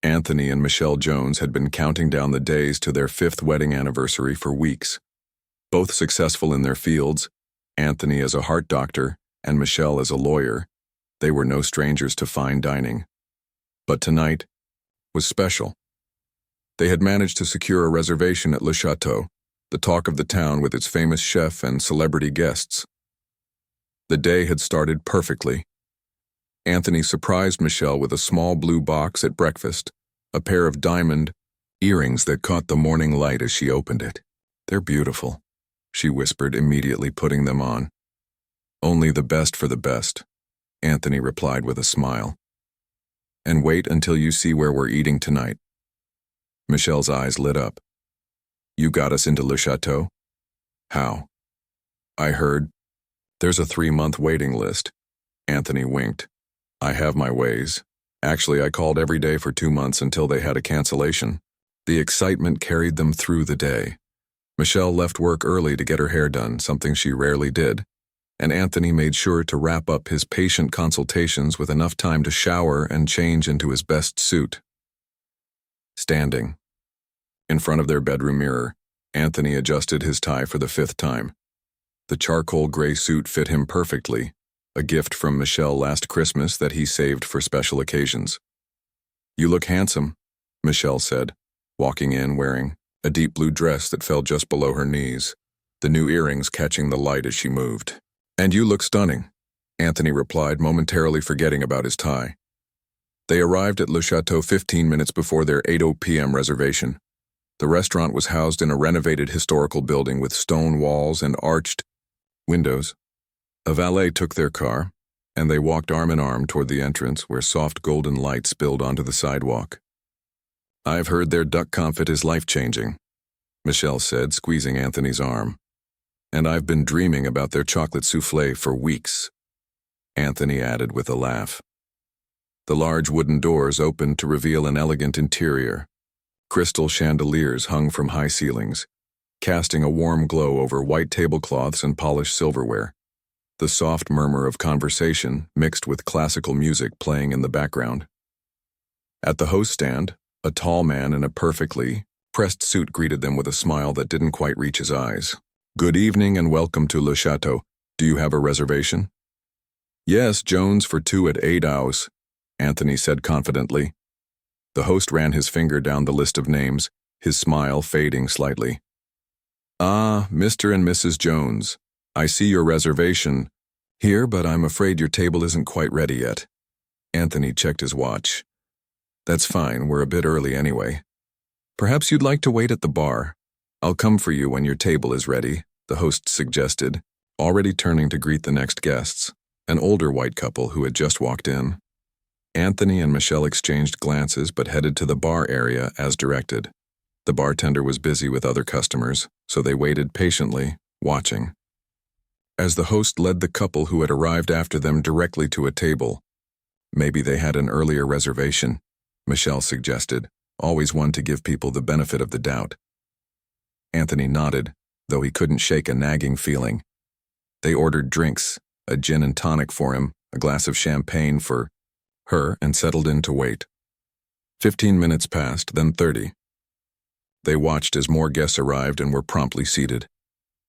Anthony and Michelle Jones had been counting down the days to their 5th wedding anniversary for weeks. Both successful in their fields, Anthony as a heart doctor and Michelle as a lawyer, they were no strangers to fine dining. But tonight was special. They had managed to secure a reservation at Le Chateau, the talk of the town with its famous chef and celebrity guests. The day had started perfectly. Anthony surprised Michelle with a small blue box at breakfast, a pair of diamond earrings that caught the morning light as she opened it. "They're beautiful," she whispered, immediately putting them on. "Only the best for the best," Anthony replied with a smile. "And wait until you see where we're eating tonight." Michelle's eyes lit up. "You got us into Le Chateau?" "How?" "I heard. There's a 3-month waiting list." Anthony winked. "I have my ways. Actually, I called every day for 2 months until they had a cancellation." The excitement carried them through the day. Michelle left work early to get her hair done, something she rarely did, and Anthony made sure to wrap up his patient consultations with enough time to shower and change into his best suit. Standing in front of their bedroom mirror, Anthony adjusted his tie for the 5th time. The charcoal gray suit fit him perfectly, a gift from Michelle last Christmas that he saved for special occasions. "You look handsome," Michelle said, walking in wearing a deep blue dress that fell just below her knees, the new earrings catching the light as she moved. "And you look stunning," Anthony replied, momentarily forgetting about his tie. They arrived at Le Chateau 15 minutes before their 8:00 p.m. reservation. The restaurant was housed in a renovated historical building with stone walls and arched windows. A valet took their car, and they walked arm in arm toward the entrance where soft golden light spilled onto the sidewalk. "I've heard their duck confit is life-changing," Michelle said, squeezing Anthony's arm. "And I've been dreaming about their chocolate soufflé for weeks," Anthony added with a laugh. The large wooden doors opened to reveal an elegant interior. Crystal chandeliers hung from high ceilings, casting a warm glow over white tablecloths and polished silverware. The soft murmur of conversation mixed with classical music playing in the background. At the host stand, a tall man in a perfectly pressed suit greeted them with a smile that didn't quite reach his eyes. "Good evening and welcome to Le Chateau. Do you have a reservation?" "Yes, Jones for 2 at 8 hours," Anthony said confidently. The host ran his finger down the list of names, his smile fading slightly. "Ah, Mr. and Mrs. Jones. I see your reservation here, but I'm afraid your table isn't quite ready yet." Anthony checked his watch. "That's fine, we're a bit early anyway. Perhaps you'd like to wait at the bar. I'll come for you when your table is ready," the host suggested, already turning to greet the next guests, an older white couple who had just walked in. Anthony and Michelle exchanged glances but headed to the bar area as directed. The bartender was busy with other customers, so they waited patiently, watching. As the host led the couple who had arrived after them directly to a table. "Maybe they had an earlier reservation," Michelle suggested, always one to give people the benefit of the doubt. Anthony nodded, though he couldn't shake a nagging feeling. They ordered drinks, a gin and tonic for him, a glass of champagne for her, and settled in to wait. 15 minutes passed, then 30. They watched as more guests arrived and were promptly seated.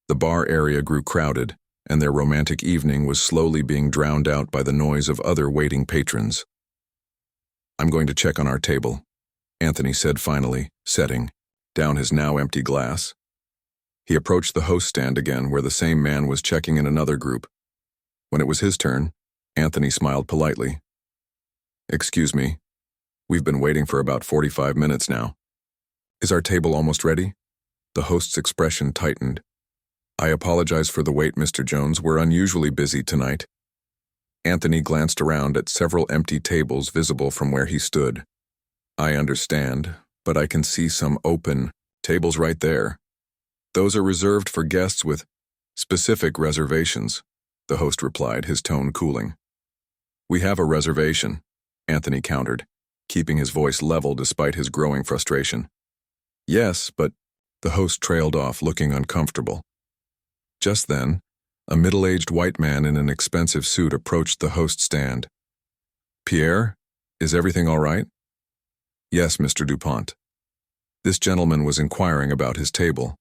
The bar area grew crowded, and their romantic evening was slowly being drowned out by the noise of other waiting patrons. "I'm going to check on our table," Anthony said finally, setting down his now empty glass. He approached the host stand again, where the same man was checking in another group. When it was his turn, Anthony smiled politely. "Excuse me, we've been waiting for about 45 minutes now. Is our table almost ready?" The host's expression tightened. "I apologize for the wait, Mr. Jones. We're unusually busy tonight." Anthony glanced around at several empty tables visible from where he stood. "I understand, but I can see some open tables right there. Those are reserved for guests with specific reservations," the host replied, his tone cooling. "We have a reservation," Anthony countered, keeping his voice level despite his growing frustration. "Yes, but," the host trailed off, looking uncomfortable. Just then, a middle-aged white man in an expensive suit approached the host stand. "Pierre, is everything all right?" Yes, Mr. Dupont. This gentleman was inquiring about his table.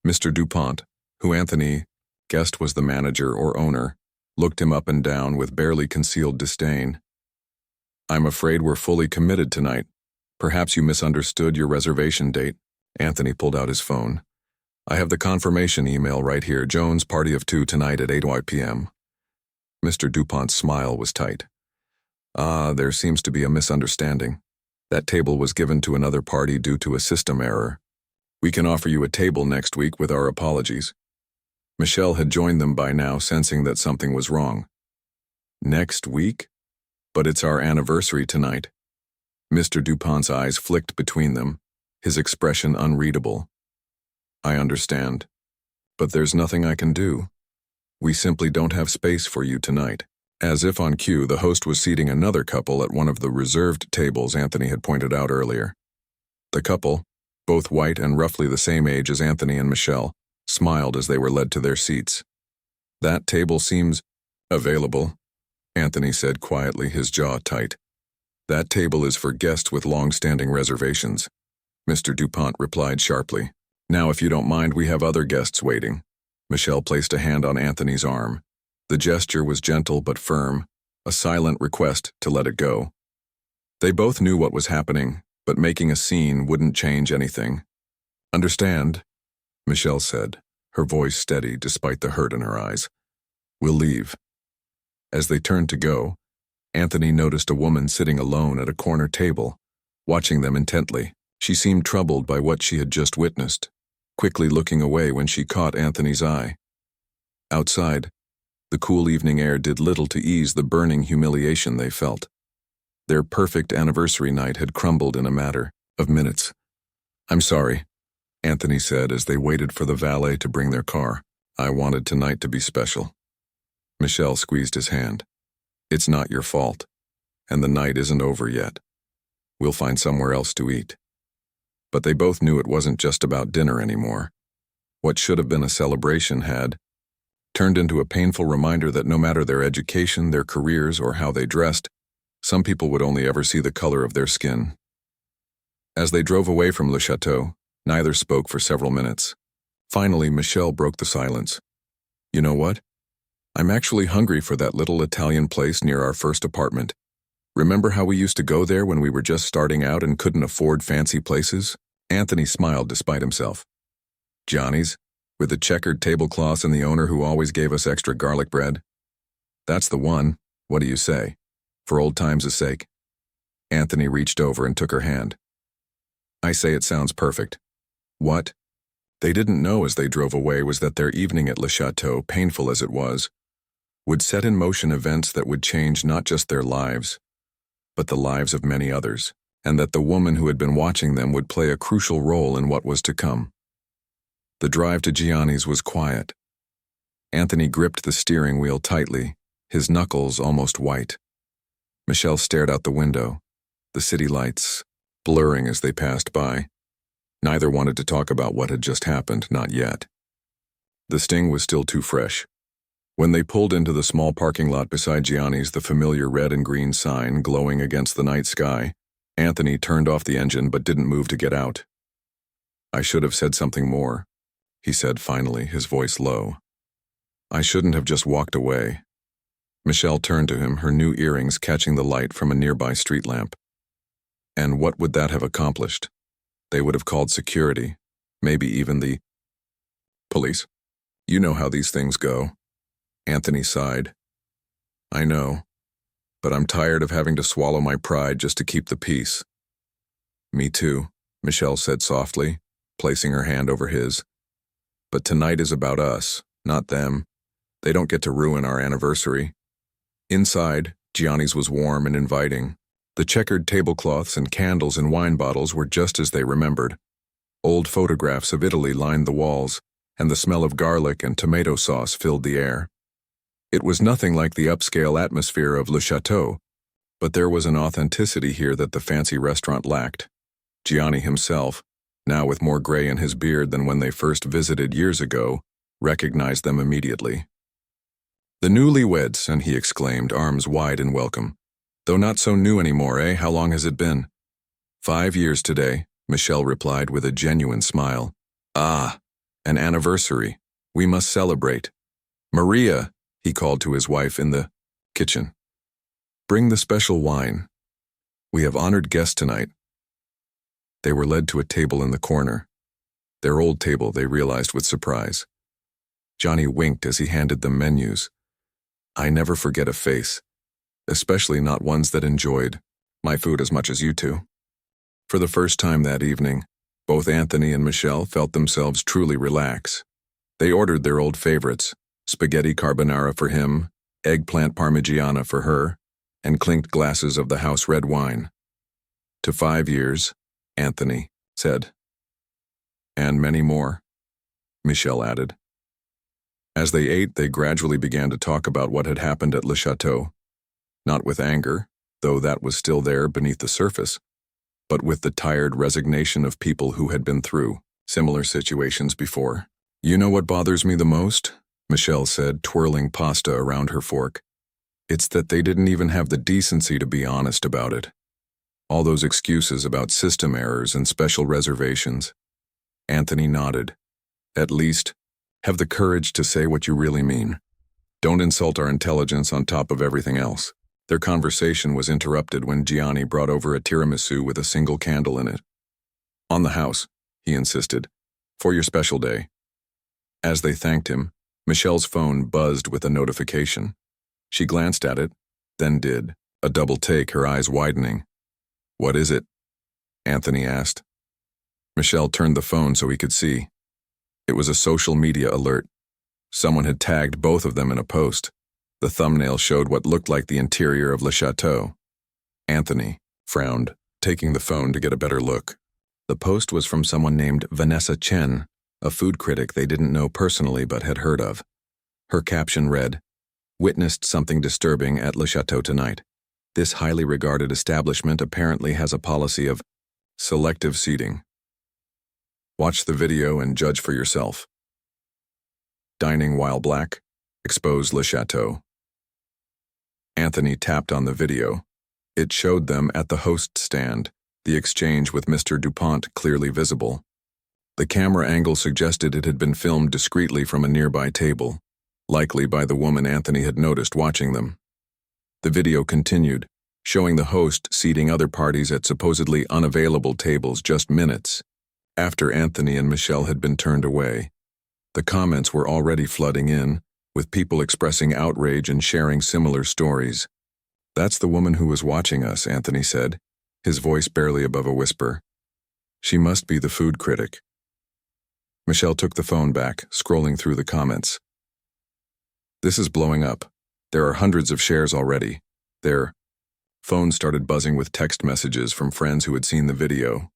Mr. Dupont, who Anthony guessed was the manager or owner, looked him up and down with barely concealed disdain. I'm afraid we're fully committed tonight. Perhaps you misunderstood your reservation date. Anthony pulled out his phone. I have the confirmation email right here. Jones, party of 2 tonight at 8 p.m. Mr. Dupont's smile was tight. There seems to be a misunderstanding. That table was given to another party due to a system error. We can offer you a table next week with our apologies. Michelle had joined them by now, sensing that something was wrong. Next week? But it's our anniversary tonight. Mr. Dupont's eyes flicked between them, his expression unreadable. I understand. But there's nothing I can do. We simply don't have space for you tonight. As if on cue, the host was seating another couple at one of the reserved tables Anthony had pointed out earlier. The couple, both white and roughly the same age as Anthony and Michelle, smiled as they were led to their seats. That table seems available, Anthony said quietly, his jaw tight. That table is for guests with long-standing reservations, Mr. Dupont replied sharply. Now, if you don't mind, we have other guests waiting. Michelle placed a hand on Anthony's arm. The gesture was gentle but firm, a silent request to let it go. They both knew what was happening, but making a scene wouldn't change anything. Understand, Michelle said, her voice steady despite the hurt in her eyes. We'll leave. As they turned to go, Anthony noticed a woman sitting alone at a corner table, watching them intently. She seemed troubled by what she had just witnessed, quickly looking away when she caught Anthony's eye. Outside, the cool evening air did little to ease the burning humiliation they felt. Their perfect anniversary night had crumbled in a matter of minutes. I'm sorry, Anthony said as they waited for the valet to bring their car. I wanted tonight to be special. Michelle squeezed his hand. It's not your fault, and the night isn't over yet. We'll find somewhere else to eat. But they both knew it wasn't just about dinner anymore. What should have been a celebration had turned into a painful reminder that no matter their education, their careers, or how they dressed, some people would only ever see the color of their skin. As they drove away from Le Chateau, neither spoke for several minutes. Finally, Michelle broke the silence. You know what? I'm actually hungry for that little Italian place near our first apartment. Remember how we used to go there when we were just starting out and couldn't afford fancy places? Anthony smiled despite himself. Johnny's, with the checkered tablecloths and the owner who always gave us extra garlic bread? That's the one. What do you say? For old times' sake? Anthony reached over and took her hand. I say it sounds perfect. What they didn't know as they drove away was that their evening at Le Chateau, painful as it was, would set in motion events that would change not just their lives, but the lives of many others, and that the woman who had been watching them would play a crucial role in what was to come. The drive to Gianni's was quiet. Anthony gripped the steering wheel tightly, his knuckles almost white. Michelle stared out the window, the city lights blurring as they passed by. Neither wanted to talk about what had just happened, not yet. The sting was still too fresh. When they pulled into the small parking lot beside Gianni's, the familiar red and green sign glowing against the night sky, Anthony turned off the engine but didn't move to get out. I should have said something more, he said finally, his voice low. I shouldn't have just walked away. Michelle turned to him, her new earrings catching the light from a nearby street lamp. And what would that have accomplished? They would have called security, maybe even the police. You know how these things go. Anthony sighed. I know, but I'm tired of having to swallow my pride just to keep the peace. Me too, Michelle said softly, placing her hand over his. But tonight is about us, not them. They don't get to ruin our anniversary. Inside, Gianni's was warm and inviting. The checkered tablecloths and candles and wine bottles were just as they remembered. Old photographs of Italy lined the walls, and the smell of garlic and tomato sauce filled the air. It was nothing like the upscale atmosphere of Le Chateau, but there was an authenticity here that the fancy restaurant lacked. Gianni himself, now with more gray in his beard than when they first visited years ago, recognized them immediately. The newlyweds, and he exclaimed, arms wide in welcome. Though not so new anymore, eh? How long has it been? 5 years today, Michelle replied with a genuine smile. Ah, an anniversary. We must celebrate. Maria, he called to his wife in the kitchen. Bring the special wine. We have honored guests tonight. They were led to a table in the corner. Their old table, they realized with surprise. Johnny winked as he handed them menus. I never forget a face, especially not ones that enjoyed my food as much as you two. For the first time that evening, both Anthony and Michelle felt themselves truly relax. They ordered their old favorites, spaghetti carbonara for him, eggplant parmigiana for her, and clinked glasses of the house red wine. To 5 years, Anthony said. And many more, Michelle added. As they ate, they gradually began to talk about what had happened at Le Chateau, not with anger, though that was still there beneath the surface, but with the tired resignation of people who had been through similar situations before. You know what bothers me the most? Michelle said, twirling pasta around her fork. It's that they didn't even have the decency to be honest about it. All those excuses about system errors and special reservations. Anthony nodded. At least, have the courage to say what you really mean. Don't insult our intelligence on top of everything else. Their conversation was interrupted when Gianni brought over a tiramisu with a single candle in it. On the house, he insisted, for your special day. As they thanked him, Michelle's phone buzzed with a notification. She glanced at it, then did, a double take, her eyes widening. What is it? Anthony asked. Michelle turned the phone so he could see. It was a social media alert. Someone had tagged both of them in a post. The thumbnail showed what looked like the interior of Le Chateau. Anthony frowned, taking the phone to get a better look. The post was from someone named Vanessa Chen, a food critic they didn't know personally but had heard of. Her caption read, "Witnessed something disturbing at Le Chateau tonight. This highly regarded establishment apparently has a policy of selective seating. Watch the video and judge for yourself. Dining while black, expose Le Chateau." Anthony tapped on the video. It showed them at the host stand, the exchange with Mr. DuPont clearly visible. The camera angle suggested it had been filmed discreetly from a nearby table, likely by the woman Anthony had noticed watching them. The video continued, showing the host seating other parties at supposedly unavailable tables just minutes after Anthony and Michelle had been turned away. The comments were already flooding in, with people expressing outrage and sharing similar stories. That's the woman who was watching us, Anthony said, his voice barely above a whisper. She must be the food critic. Michelle took the phone back, scrolling through the comments. This is blowing up. There are hundreds of shares already. Their phone started buzzing with text messages from friends who had seen the video.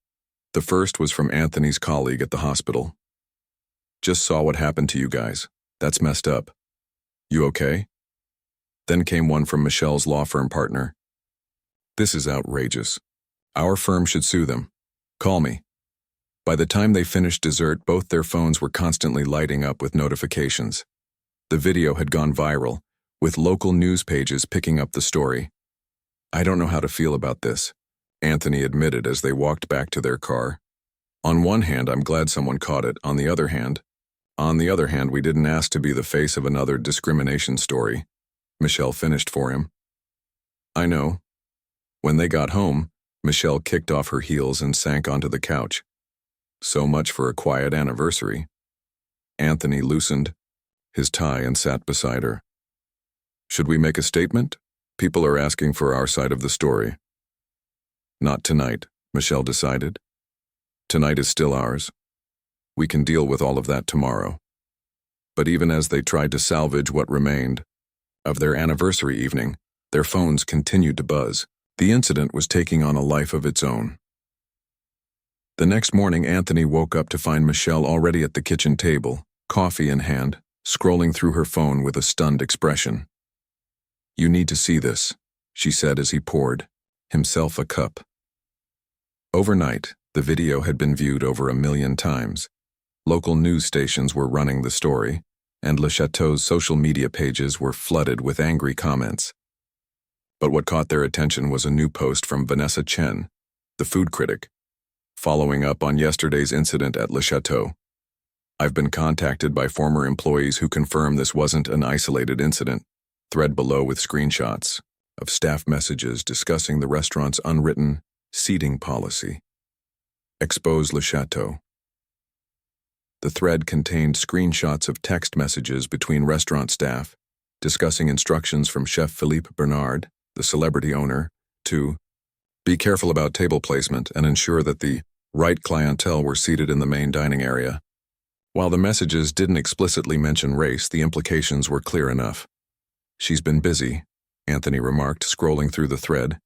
The first was from Anthony's colleague at the hospital. Just saw what happened to you guys. That's messed up. You okay? Then came one from Michelle's law firm partner. This is outrageous. Our firm should sue them. Call me. By the time they finished dessert, both their phones were constantly lighting up with notifications. The video had gone viral, with local news pages picking up the story. I don't know how to feel about this, Anthony admitted as they walked back to their car. On one hand, I'm glad someone caught it. On the other hand, we didn't ask to be the face of another discrimination story. Michelle finished for him. I know. When they got home, Michelle kicked off her heels and sank onto the couch. So much for a quiet anniversary. Anthony loosened his tie and sat beside her. Should we make a statement? People are asking for our side of the story. Not tonight, Michelle decided. Tonight is still ours. We can deal with all of that tomorrow. But even as they tried to salvage what remained of their anniversary evening, their phones continued to buzz. The incident was taking on a life of its own. The next morning, Anthony woke up to find Michelle already at the kitchen table, coffee in hand, scrolling through her phone with a stunned expression. You need to see this, she said as he poured himself a cup. Overnight, the video had been viewed over 1 million times. Local news stations were running the story, and Le Chateau's social media pages were flooded with angry comments. But what caught their attention was a new post from Vanessa Chen, The food critic. Following up on yesterday's incident at Le Chateau. I've been contacted by former employees who confirm this wasn't an isolated incident. Thread below with screenshots of staff messages discussing the restaurant's unwritten seating policy. Expose Le Chateau. The thread contained screenshots of text messages between restaurant staff discussing instructions from Chef Philippe Bernard, the celebrity owner, to be careful about table placement and ensure that the right clientele were seated in the main dining area. While the messages didn't explicitly mention race, the implications were clear enough. She's been busy, Anthony remarked, scrolling through the thread.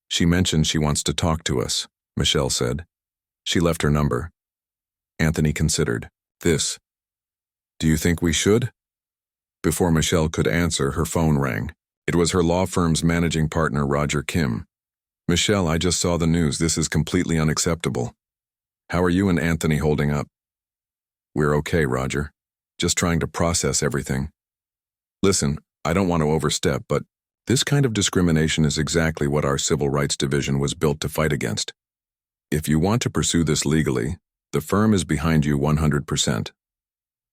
She mentioned she wants to talk to us, Michelle said. She left her number. Anthony considered. This. Do you think we should? Before Michelle could answer, her phone rang. It was her law firm's managing partner, Roger Kim. Michelle, I just saw the news. This is completely unacceptable. How are you and Anthony holding up? We're okay, Roger. Just trying to process everything. Listen, I don't want to overstep, but this kind of discrimination is exactly what our Civil Rights Division was built to fight against. If you want to pursue this legally, the firm is behind you 100%.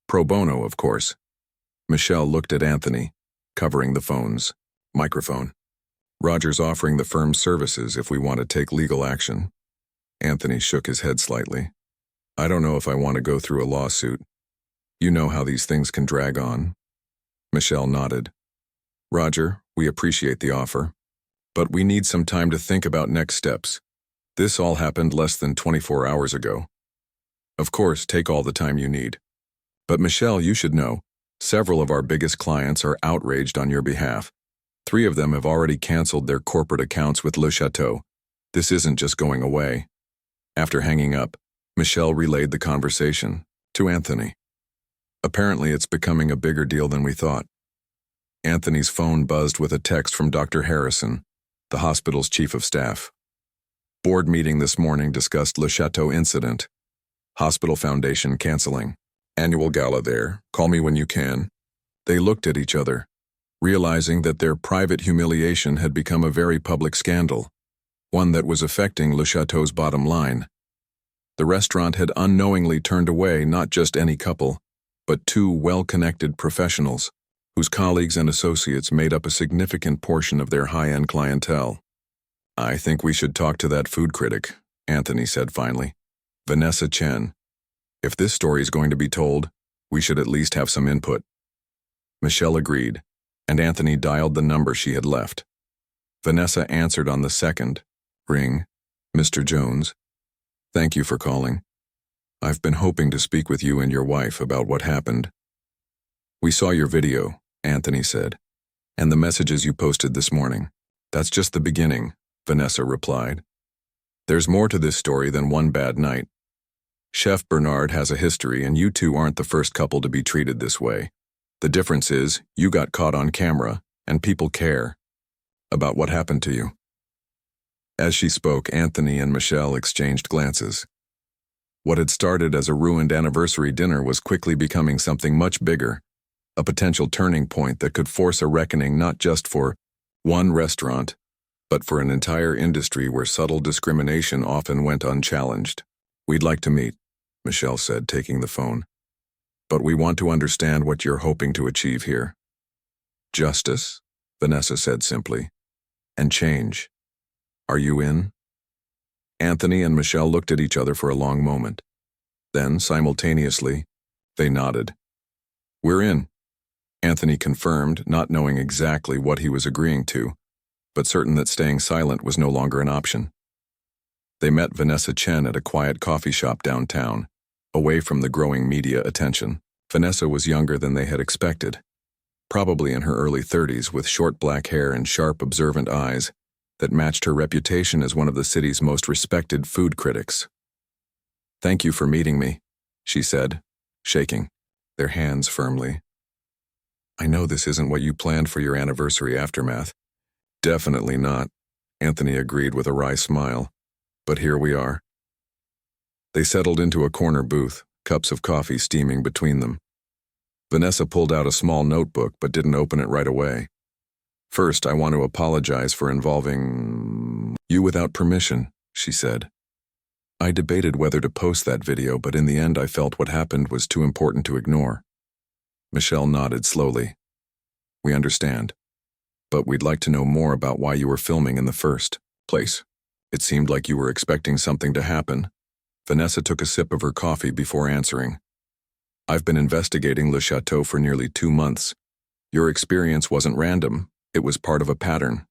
Pro bono, of course. Michelle looked at Anthony, covering the phone's microphone. Roger's offering the firm's services if we want to take legal action. Anthony shook his head slightly. I don't know if I want to go through a lawsuit. You know how these things can drag on. Michelle nodded. Roger, we appreciate the offer, but we need some time to think about next steps. This all happened less than 24 hours ago. Of course, take all the time you need. But Michelle, you should know, several of our biggest clients are outraged on your behalf. 3 of them have already canceled their corporate accounts with Le Chateau. This isn't just going away. After hanging up, Michelle relayed the conversation to Anthony. Apparently, it's becoming a bigger deal than we thought. Anthony's phone buzzed with a text from Dr. Harrison, the hospital's chief of staff. Board meeting this morning discussed Le Chateau incident. Hospital Foundation canceling. Annual gala there. Call me when you can. They looked at each other, realizing that their private humiliation had become a very public scandal, one that was affecting Le Chateau's bottom line. The restaurant had unknowingly turned away not just any couple, but 2 well-connected professionals, whose colleagues and associates made up a significant portion of their high-end clientele. I think we should talk to that food critic, Anthony said finally. Vanessa Chen. If this story is going to be told, we should at least have some input. Michelle agreed, and Anthony dialed the number she had left. Vanessa answered on the second ring. Mr. Jones. Thank you for calling. I've been hoping to speak with you and your wife about what happened. We saw your video, Anthony said, and the messages you posted this morning. That's just the beginning, Vanessa replied. There's more to this story than one bad night. Chef Bernard has a history, and you 2 aren't the first couple to be treated this way. The difference is, you got caught on camera, and people care about what happened to you. As she spoke, Anthony and Michelle exchanged glances. What had started as a ruined anniversary dinner was quickly becoming something much bigger, a potential turning point that could force a reckoning not just for one restaurant, but for an entire industry where subtle discrimination often went unchallenged. We'd like to meet, Michelle said, taking the phone. But we want to understand what you're hoping to achieve here. Justice, Vanessa said simply. And change. Are you in? Anthony and Michelle looked at each other for a long moment. Then, simultaneously, they nodded. We're in, Anthony confirmed, not knowing exactly what he was agreeing to, but certain that staying silent was no longer an option. They met Vanessa Chen at a quiet coffee shop downtown, away from the growing media attention. Vanessa was younger than they had expected, probably in her early 30s, with short black hair and sharp, observant eyes that matched her reputation as one of the city's most respected food critics. Thank you for meeting me, she said, shaking their hands firmly. I know this isn't what you planned for your anniversary aftermath. Definitely not, Anthony agreed with a wry smile. But here we are. They settled into a corner booth, cups of coffee steaming between them. Vanessa pulled out a small notebook but didn't open it right away. First, I want to apologize for involving you without permission, she said. I debated whether to post that video, but in the end I felt what happened was too important to ignore. Michelle nodded slowly. We understand. But we'd like to know more about why you were filming in the first place. It seemed like you were expecting something to happen. Vanessa took a sip of her coffee before answering. I've been investigating Le Chateau for nearly 2 months. Your experience wasn't random, it was part of a pattern.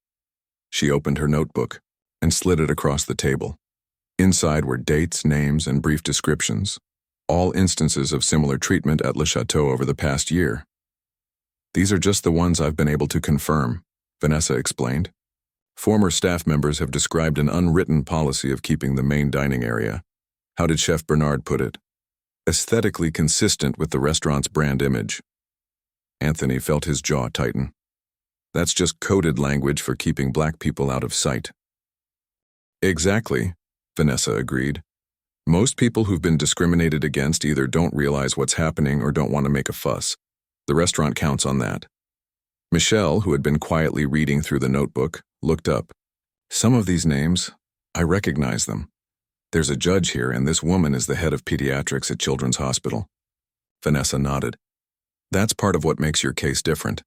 She opened her notebook and slid it across the table. Inside were dates, names, and brief descriptions, all instances of similar treatment at Le Chateau over the past year. These are just the ones I've been able to confirm, Vanessa explained. Former staff members have described an unwritten policy of keeping the main dining area, how did Chef Bernard put it, aesthetically consistent with the restaurant's brand image. Anthony felt his jaw tighten. That's just coded language for keeping black people out of sight. Exactly, Vanessa agreed. Most people who've been discriminated against either don't realize what's happening or don't want to make a fuss. The restaurant counts on that. Michelle, who had been quietly reading through the notebook, looked up. Some of these names, I recognize them. There's a judge here, and this woman is the head of pediatrics at Children's Hospital. Vanessa nodded. That's part of what makes your case different.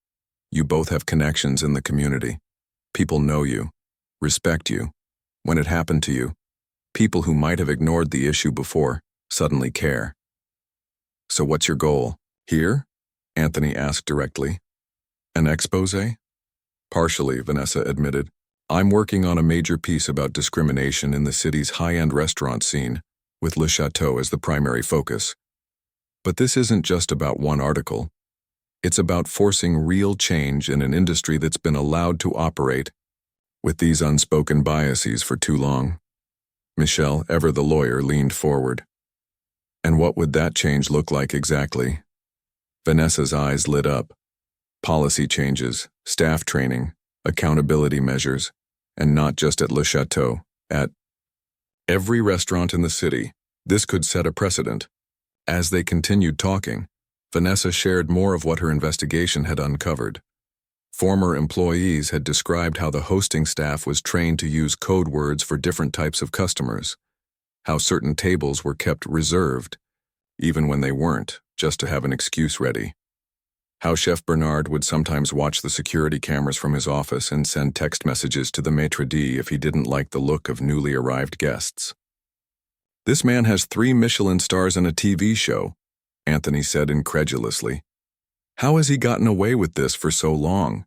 You both have connections in the community. People know you, respect you. When it happened to you, people who might have ignored the issue before suddenly care. So what's your goal? Here? Anthony asked directly. An exposé? Partially, Vanessa admitted. I'm working on a major piece about discrimination in the city's high-end restaurant scene, with Le Chateau as the primary focus. But this isn't just about one article. It's about forcing real change in an industry that's been allowed to operate with these unspoken biases for too long. Michelle, ever the lawyer, leaned forward. And what would that change look like exactly? Vanessa's eyes lit up. Policy changes, staff training, accountability measures, and not just at Le Chateau, at every restaurant in the city. This could set a precedent. As they continued talking, Vanessa shared more of what her investigation had uncovered. Former employees had described how the hosting staff was trained to use code words for different types of customers, how certain tables were kept reserved, even when they weren't, just to have an excuse ready. How Chef Bernard would sometimes watch the security cameras from his office and send text messages to the maitre d' if he didn't like the look of newly arrived guests. This man has 3 Michelin stars and a TV show, Anthony said incredulously. How has he gotten away with this for so long?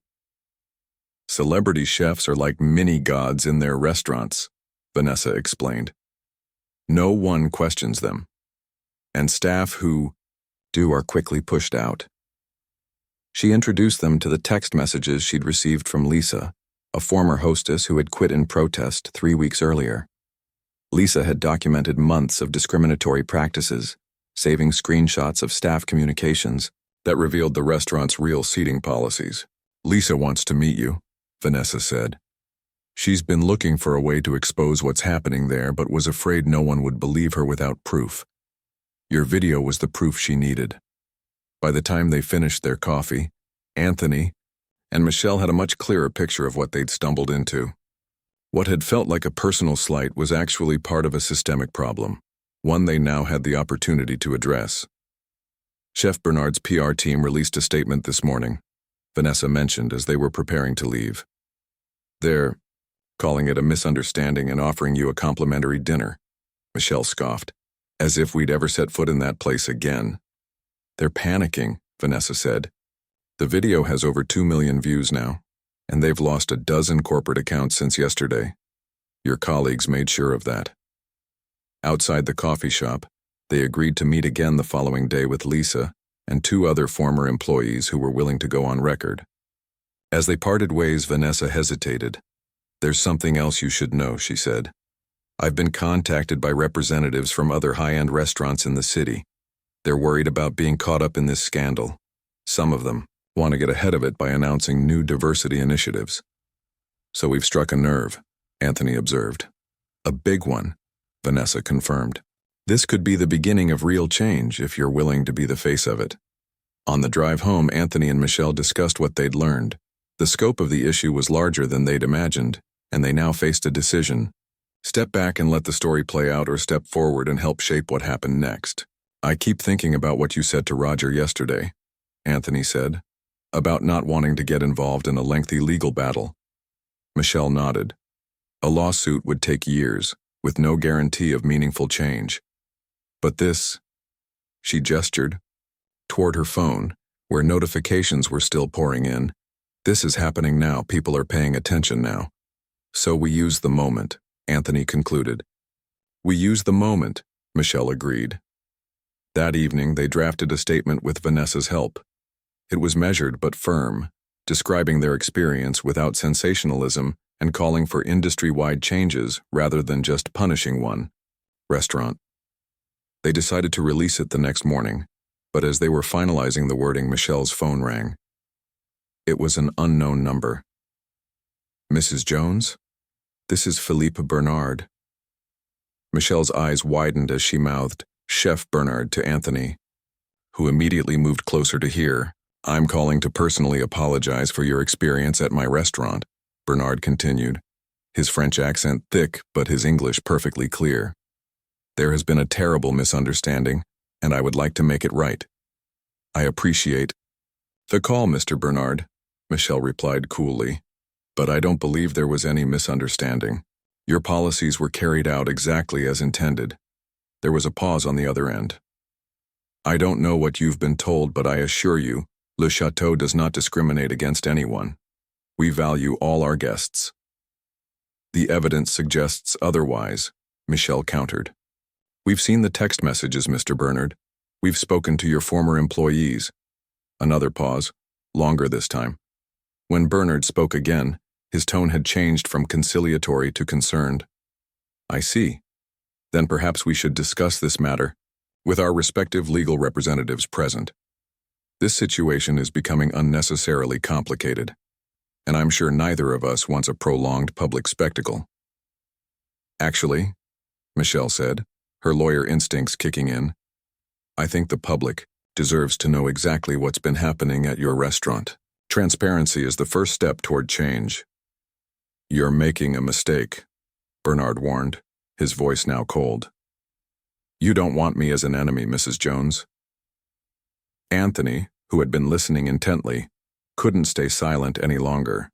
Celebrity chefs are like mini-gods in their restaurants, Vanessa explained. No one questions them. And staff who do are quickly pushed out. She introduced them to the text messages she'd received from Lisa, a former hostess who had quit in protest 3 weeks earlier. Lisa had documented months of discriminatory practices, saving screenshots of staff communications that revealed the restaurant's real seating policies. Lisa wants to meet you, Vanessa said. She's been looking for a way to expose what's happening there, but was afraid no one would believe her without proof. Your video was the proof she needed. By the time they finished their coffee, Anthony and Michelle had a much clearer picture of what they'd stumbled into. What had felt like a personal slight was actually part of a systemic problem, one they now had the opportunity to address. Chef Bernard's PR team released a statement this morning, Vanessa mentioned as they were preparing to leave. They're calling it a misunderstanding and offering you a complimentary dinner, Michelle scoffed, as if we'd ever set foot in that place again. They're panicking, Vanessa said. The video has over 2 million views now, and they've lost a dozen corporate accounts since yesterday. Your colleagues made sure of that. Outside the coffee shop, they agreed to meet again the following day with Lisa and 2 other former employees who were willing to go on record. As they parted ways, Vanessa hesitated. There's something else you should know, she said. I've been contacted by representatives from other high-end restaurants in the city. They're worried about being caught up in this scandal. Some of them want to get ahead of it by announcing new diversity initiatives. So we've struck a nerve, Anthony observed. A big one, Vanessa confirmed. This could be the beginning of real change if you're willing to be the face of it. On the drive home, Anthony and Michelle discussed what they'd learned. The scope of the issue was larger than they'd imagined, and they now faced a decision: Step back and let the story play out, or step forward and help shape what happened next. I keep thinking about what you said to Roger yesterday, Anthony said, about not wanting to get involved in a lengthy legal battle. Michelle nodded. A lawsuit would take years, with no guarantee of meaningful change. But this, she gestured toward her phone, where notifications were still pouring in. This is happening now. People are paying attention now. So we use the moment, Anthony concluded. We use the moment, Michelle agreed. That evening, they drafted a statement with Vanessa's help. It was measured but firm, describing their experience without sensationalism and calling for industry-wide changes rather than just punishing one restaurant. They decided to release it the next morning, but as they were finalizing the wording, Michelle's phone rang. It was an unknown number. Mrs. Jones? This is Philippe Bernard. Michelle's eyes widened as she mouthed, Chef Bernard, to Anthony, who immediately moved closer to hear. I'm calling to personally apologize for your experience at my restaurant, Bernard continued, his French accent thick but his English perfectly clear. There has been a terrible misunderstanding, and I would like to make it right. I appreciate the call, Mr. Bernard, Michelle replied coolly, but I don't believe there was any misunderstanding. Your policies were carried out exactly as intended. There was a pause on the other end. I don't know what you've been told, but I assure you, Le Chateau does not discriminate against anyone. We value all our guests. The evidence suggests otherwise, Michelle countered. We've seen the text messages, Mr. Bernard. We've spoken to your former employees. Another pause, longer this time. When Bernard spoke again, his tone had changed from conciliatory to concerned. I see. Then perhaps we should discuss this matter with our respective legal representatives present. This situation is becoming unnecessarily complicated, and I'm sure neither of us wants a prolonged public spectacle. Actually, Michelle said, her lawyer instincts kicking in, I think the public deserves to know exactly what's been happening at your restaurant. Transparency is the first step toward change. You're making a mistake, Bernard warned, his voice now cold. You don't want me as an enemy, Mrs. Jones. Anthony, who had been listening intently, couldn't stay silent any longer.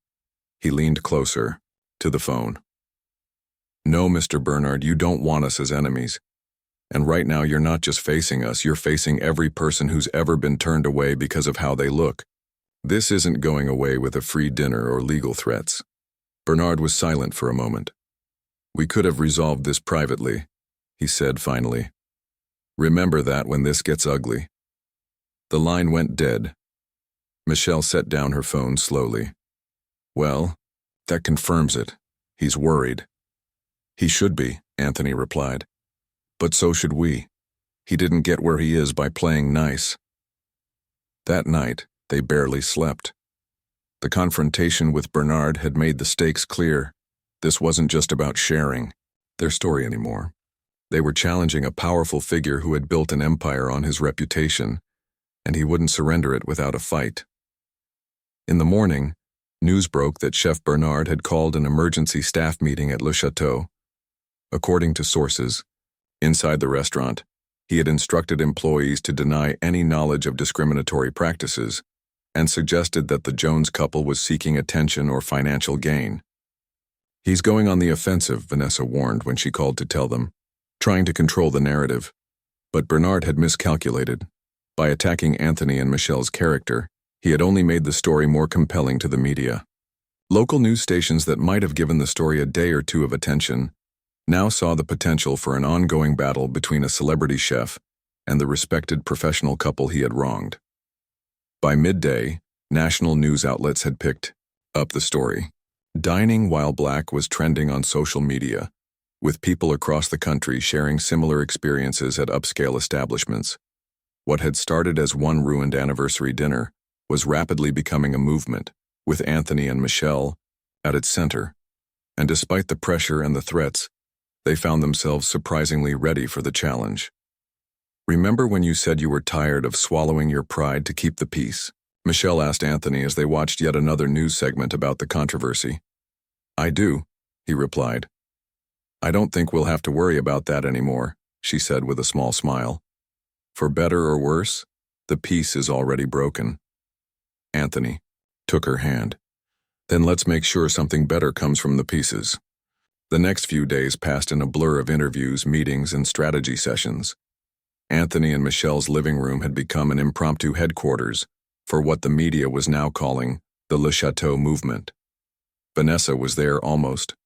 He leaned closer to the phone. No, Mr. Bernard, you don't want us as enemies. And right now you're not just facing us, you're facing every person who's ever been turned away because of how they look. This isn't going away with a free dinner or legal threats. Bernard was silent for a moment. We could have resolved this privately, he said finally. Remember that when this gets ugly. The line went dead. Michelle set down her phone slowly. Well, that confirms it. He's worried. He should be, Anthony replied. But so should we. He didn't get where he is by playing nice. That night, they barely slept. The confrontation with Bernard had made the stakes clear. This wasn't just about sharing their story anymore. They were challenging a powerful figure who had built an empire on his reputation, and he wouldn't surrender it without a fight. In the morning, news broke that Chef Bernard had called an emergency staff meeting at Le Chateau. According to sources, inside the restaurant, he had instructed employees to deny any knowledge of discriminatory practices and suggested that the Jones couple was seeking attention or financial gain. He's going on the offensive, Vanessa warned when she called to tell them, trying to control the narrative. But Bernard had miscalculated. By attacking Anthony and Michelle's character, he had only made the story more compelling to the media. Local news stations that might have given the story a day or two of attention now saw the potential for an ongoing battle between a celebrity chef and the respected professional couple he had wronged. By midday, national news outlets had picked up the story. Dining while black was trending on social media, with people across the country sharing similar experiences at upscale establishments. What had started as one ruined anniversary dinner was rapidly becoming a movement, with Anthony and Michelle at its center. And despite the pressure and the threats, they found themselves surprisingly ready for the challenge. Remember when you said you were tired of swallowing your pride to keep the peace? Michelle asked Anthony as they watched yet another news segment about the controversy. I do, he replied. "I don't think we'll have to worry about that anymore," she said with a small smile. "For better or worse, the peace is already broken." Anthony took her hand. "Then let's make sure something better comes from the pieces." The next few days passed in a blur of interviews, meetings, and strategy sessions. Anthony and Michelle's living room had become an impromptu headquarters for what the media was now calling the Le Chateau movement. Vanessa was there almost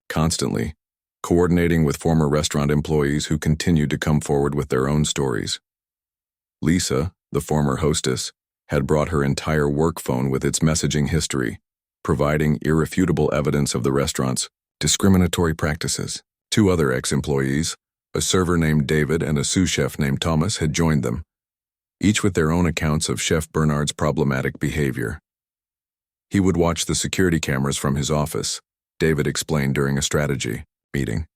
constantly, coordinating with former restaurant employees who continued to come forward with their own stories. Lisa, the former hostess, had brought her entire work phone with its messaging history, providing irrefutable evidence of the restaurant's discriminatory practices. Two other ex-employees, a server named David and a sous chef named Thomas, had joined them, each with their own accounts of Chef Bernard's problematic behavior. He would watch the security cameras from his office, David explained during a strategy meeting.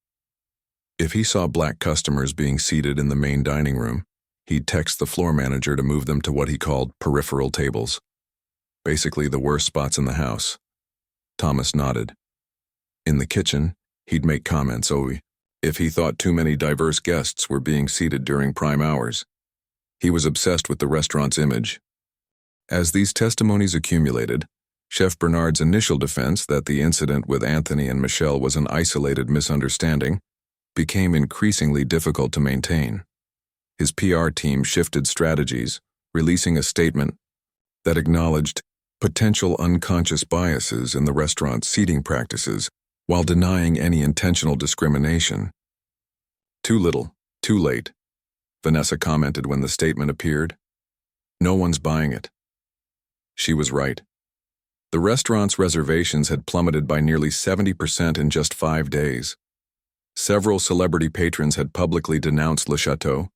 If he saw black customers being seated in the main dining room, he'd text the floor manager to move them to what he called peripheral tables. Basically the worst spots in the house. Thomas nodded. In the kitchen, he'd make comments if he thought too many diverse guests were being seated during prime hours. He was obsessed with the restaurant's image. As these testimonies accumulated, Chef Bernard's initial defense that the incident with Anthony and Michelle was an isolated misunderstanding became increasingly difficult to maintain. His PR team shifted strategies, releasing a statement that acknowledged potential unconscious biases in the restaurant's seating practices while denying any intentional discrimination. "Too little, too late," Vanessa commented when the statement appeared. "No one's buying it." She was right. The restaurant's reservations had plummeted by nearly 70% in just 5 days. Several celebrity patrons had publicly denounced Le Chateau,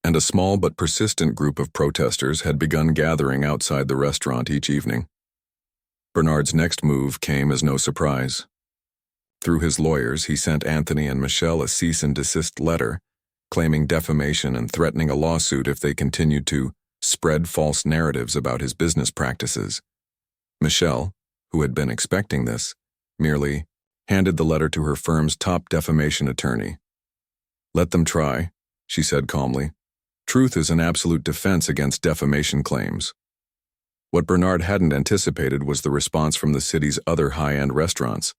and a small but persistent group of protesters had begun gathering outside the restaurant each evening. Bernard's next move came as no surprise. Through his lawyers, he sent Anthony and Michelle a cease and desist letter, claiming defamation and threatening a lawsuit if they continued to spread false narratives about his business practices. Michelle, who had been expecting this, merely handed the letter to her firm's top defamation attorney. "Let them try," she said calmly. "Truth is an absolute defense against defamation claims." What Bernard hadn't anticipated was the response from the city's other high-end restaurants.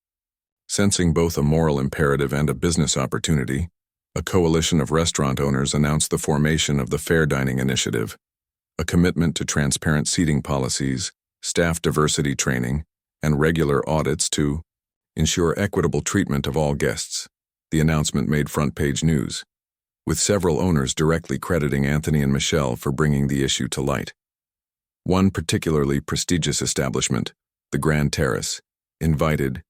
Sensing both a moral imperative and a business opportunity, a coalition of restaurant owners announced the formation of the Fair Dining Initiative, a commitment to transparent seating policies, staff diversity training, and regular audits to ensure equitable treatment of all guests. The announcement made front-page news, with several owners directly crediting Anthony and Michelle for bringing the issue to light. One particularly prestigious establishment, the Grand Terrace, invited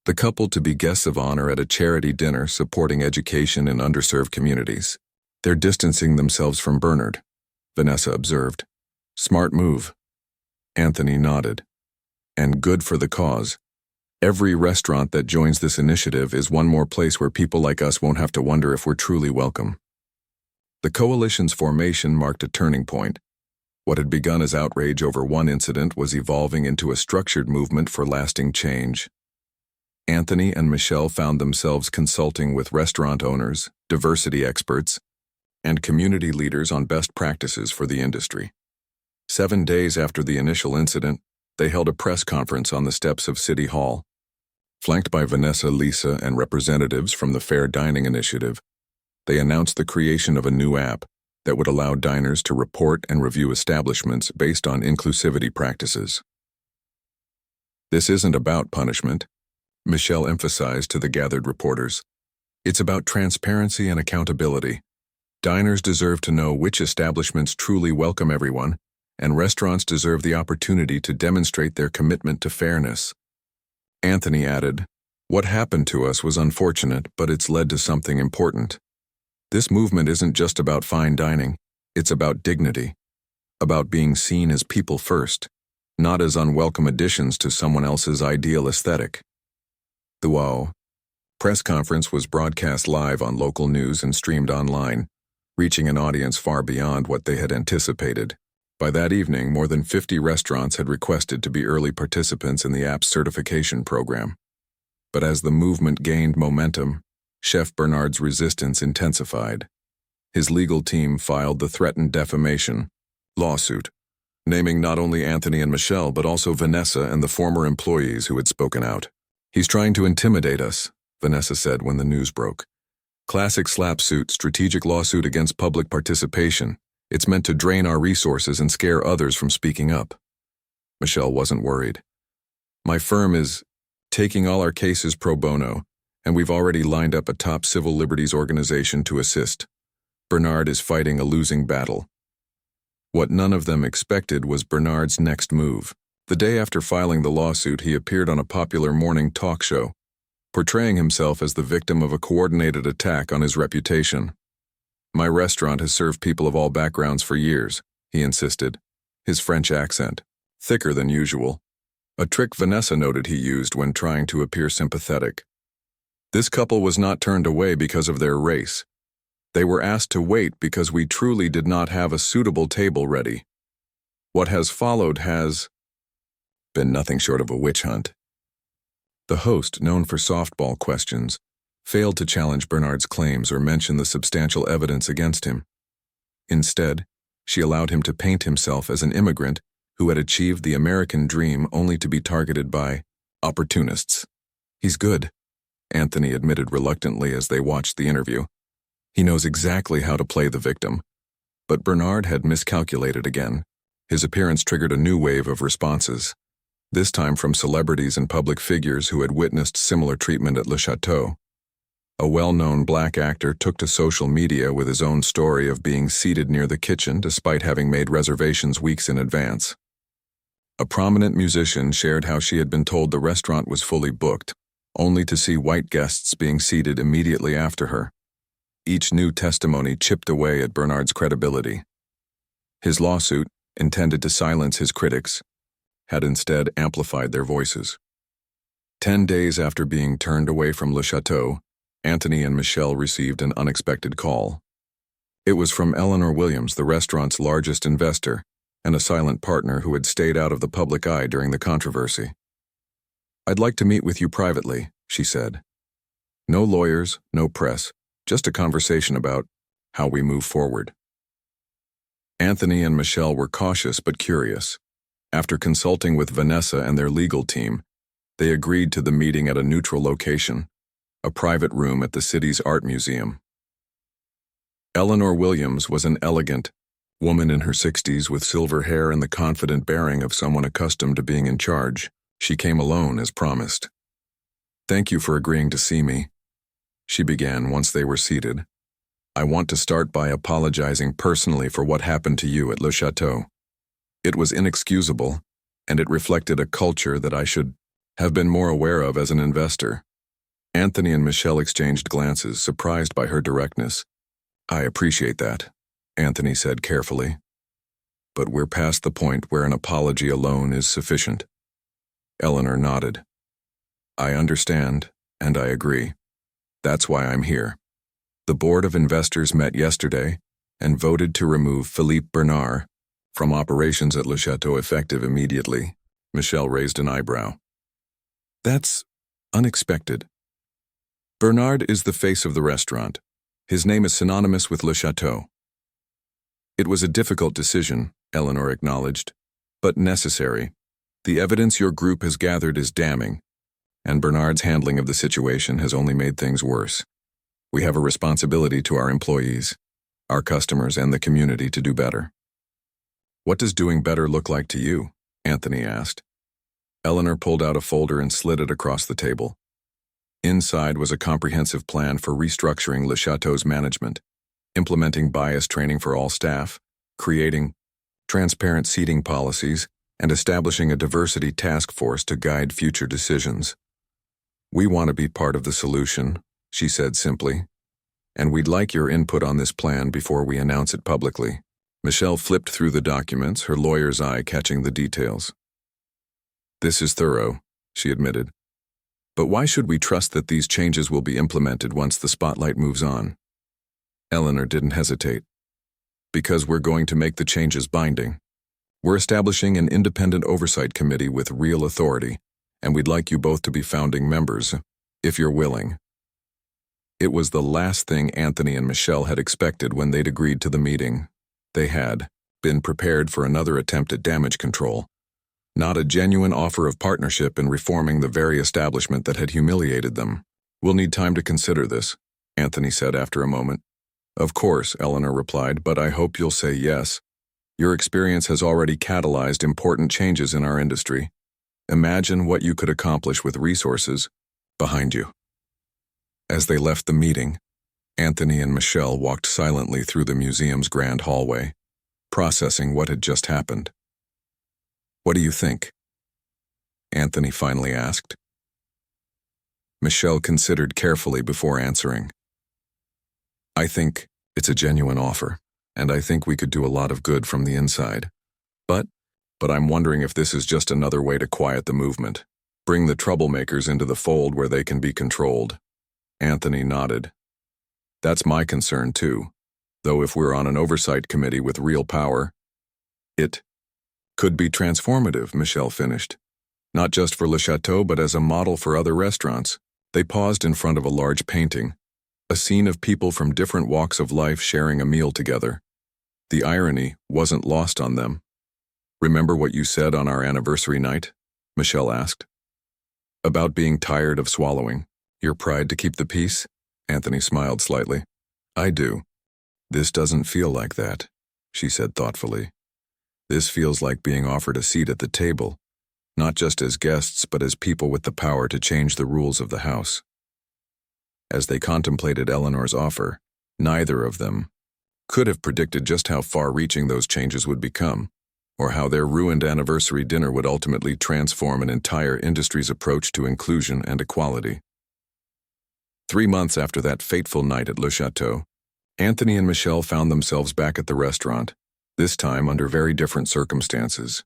the couple to be guests of honor at a charity dinner supporting education in underserved communities. "They're distancing themselves from Bernard," Vanessa observed. "Smart move." Anthony nodded. "And good for the cause. Every restaurant that joins this initiative is one more place where people like us won't have to wonder if we're truly welcome." The coalition's formation marked a turning point. What had begun as outrage over one incident was evolving into a structured movement for lasting change. Anthony and Michelle found themselves consulting with restaurant owners, diversity experts, and community leaders on best practices for the industry. 7 days after the initial incident, they held a press conference on the steps of City Hall. Flanked by Vanessa, Lisa, and representatives from the Fair Dining Initiative, they announced the creation of a new app that would allow diners to report and review establishments based on inclusivity practices. "This isn't about punishment," Michelle emphasized to the gathered reporters. "It's about transparency and accountability. Diners deserve to know which establishments truly welcome everyone, and restaurants deserve the opportunity to demonstrate their commitment to fairness." Anthony added, "What happened to us was unfortunate, but it's led to something important. This movement isn't just about fine dining, it's about dignity, about being seen as people first, not as unwelcome additions to someone else's ideal aesthetic." The WOW press conference was broadcast live on local news and streamed online, reaching an audience far beyond what they had anticipated. By that evening, more than 50 restaurants had requested to be early participants in the app's certification program. But as the movement gained momentum, Chef Bernard's resistance intensified. His legal team filed the threatened defamation lawsuit, naming not only Anthony and Michelle but also Vanessa and the former employees who had spoken out. "He's trying to intimidate us," Vanessa said when the news broke. "Classic slap suit, strategic lawsuit against public participation. It's meant to drain our resources and scare others from speaking up." Michelle wasn't worried. "My firm is taking all our cases pro bono, and we've already lined up a top civil liberties organization to assist. Bernard is fighting a losing battle." What none of them expected was Bernard's next move. The day after filing the lawsuit, he appeared on a popular morning talk show, portraying himself as the victim of a coordinated attack on his reputation. "My restaurant has served people of all backgrounds for years," he insisted, his French accent thicker than usual, a trick Vanessa noted he used when trying to appear sympathetic. "This couple was not turned away because of their race. They were asked to wait because we truly did not have a suitable table ready. What has followed has been nothing short of a witch hunt." The host, known for softball questions, failed to challenge Bernard's claims or mention the substantial evidence against him. Instead, she allowed him to paint himself as an immigrant who had achieved the American dream only to be targeted by opportunists. "He's good," Anthony admitted reluctantly as they watched the interview. "He knows exactly how to play the victim." But Bernard had miscalculated again. His appearance triggered a new wave of responses, this time from celebrities and public figures who had witnessed similar treatment at Le Chateau. A well-known black actor took to social media with his own story of being seated near the kitchen despite having made reservations weeks in advance. A prominent musician shared how she had been told the restaurant was fully booked, only to see white guests being seated immediately after her. Each new testimony chipped away at Bernard's credibility. His lawsuit, intended to silence his critics, had instead amplified their voices. 10 days after being turned away from Le Chateau, Anthony and Michelle received an unexpected call. It was from Eleanor Williams, the restaurant's largest investor, and a silent partner who had stayed out of the public eye during the controversy. "I'd like to meet with you privately," she said. "No lawyers, no press, just a conversation about how we move forward." Anthony and Michelle were cautious but curious. After consulting with Vanessa and their legal team, they agreed to the meeting at a neutral location, a private room at the city's art museum. Eleanor Williams was an elegant woman in her 60s with silver hair and the confident bearing of someone accustomed to being in charge. She came alone as promised. "Thank you for agreeing to see me," she began once they were seated. "I want to start by apologizing personally for what happened to you at Le Chateau. It was inexcusable, and it reflected a culture that I should have been more aware of as an investor." Anthony and Michelle exchanged glances, surprised by her directness. "I appreciate that," Anthony said carefully. "But we're past the point where an apology alone is sufficient." Eleanor nodded. "I understand, and I agree. That's why I'm here." The board of investors met yesterday and voted to remove Philippe Bernard from operations at Le Chateau effective immediately. Michelle raised an eyebrow. "That's unexpected. Bernard is the face of the restaurant. His name is synonymous with Le Chateau." "It was a difficult decision," Eleanor acknowledged, "but necessary. The evidence your group has gathered is damning, and Bernard's handling of the situation has only made things worse. We have a responsibility to our employees, our customers, and the community to do better." "What does doing better look like to you?" Anthony asked. Eleanor pulled out a folder and slid it across the table. Inside was a comprehensive plan for restructuring Le Chateau's management, implementing bias training for all staff, creating transparent seating policies, and establishing a diversity task force to guide future decisions. "We want to be part of the solution," she said simply, "and we'd like your input on this plan before we announce it publicly." Michelle flipped through the documents, her lawyer's eye catching the details. "This is thorough," she admitted. "But why should we trust that these changes will be implemented once the spotlight moves on?" Eleanor didn't hesitate. "Because we're going to make the changes binding. We're establishing an independent oversight committee with real authority, and we'd like you both to be founding members, if you're willing." It was the last thing Anthony and Michelle had expected when they'd agreed to the meeting. They had been prepared for another attempt at damage control, not a genuine offer of partnership in reforming the very establishment that had humiliated them. "We'll need time to consider this," Anthony said after a moment. "Of course," Eleanor replied, "but I hope you'll say yes. Your experience has already catalyzed important changes in our industry. Imagine what you could accomplish with resources behind you." As they left the meeting, Anthony and Michelle walked silently through the museum's grand hallway, processing what had just happened. "What do you think?" Anthony finally asked. Michelle considered carefully before answering. "I think it's a genuine offer, and I think we could do a lot of good from the inside. But I'm wondering if this is just another way to quiet the movement, bring the troublemakers into the fold where they can be controlled." Anthony nodded. "That's my concern too, though if we're on an oversight committee with real power, it could be transformative," Michelle finished. "Not just for Le Chateau, but as a model for other restaurants." They paused in front of a large painting, a scene of people from different walks of life sharing a meal together. The irony wasn't lost on them. "Remember what you said on our anniversary night?" Michelle asked. "About being tired of swallowing. Your pride to keep the peace?" Anthony smiled slightly. "I do. This doesn't feel like that," she said thoughtfully. "This feels like being offered a seat at the table, not just as guests but as people with the power to change the rules of the house." As they contemplated Eleanor's offer, neither of them could have predicted just how far-reaching those changes would become, or how their ruined anniversary dinner would ultimately transform an entire industry's approach to inclusion and equality. 3 months after that fateful night at Le Chateau, Anthony and Michelle found themselves back at the restaurant, this time under very different circumstances.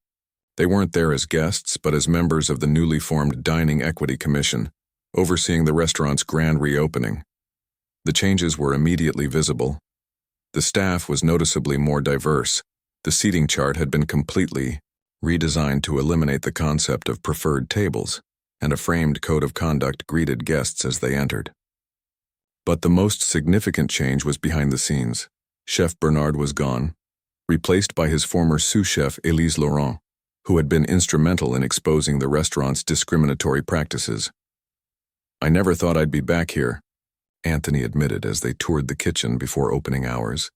They weren't there as guests, but as members of the newly formed Dining Equity Commission, overseeing the restaurant's grand reopening. The changes were immediately visible. The staff was noticeably more diverse. The seating chart had been completely redesigned to eliminate the concept of preferred tables, and a framed code of conduct greeted guests as they entered. But the most significant change was behind the scenes. Chef Bernard was gone, replaced by his former sous chef Élise Laurent, who had been instrumental in exposing the restaurant's discriminatory practices. "I never thought I'd be back here," Anthony admitted as they toured the kitchen before opening hours,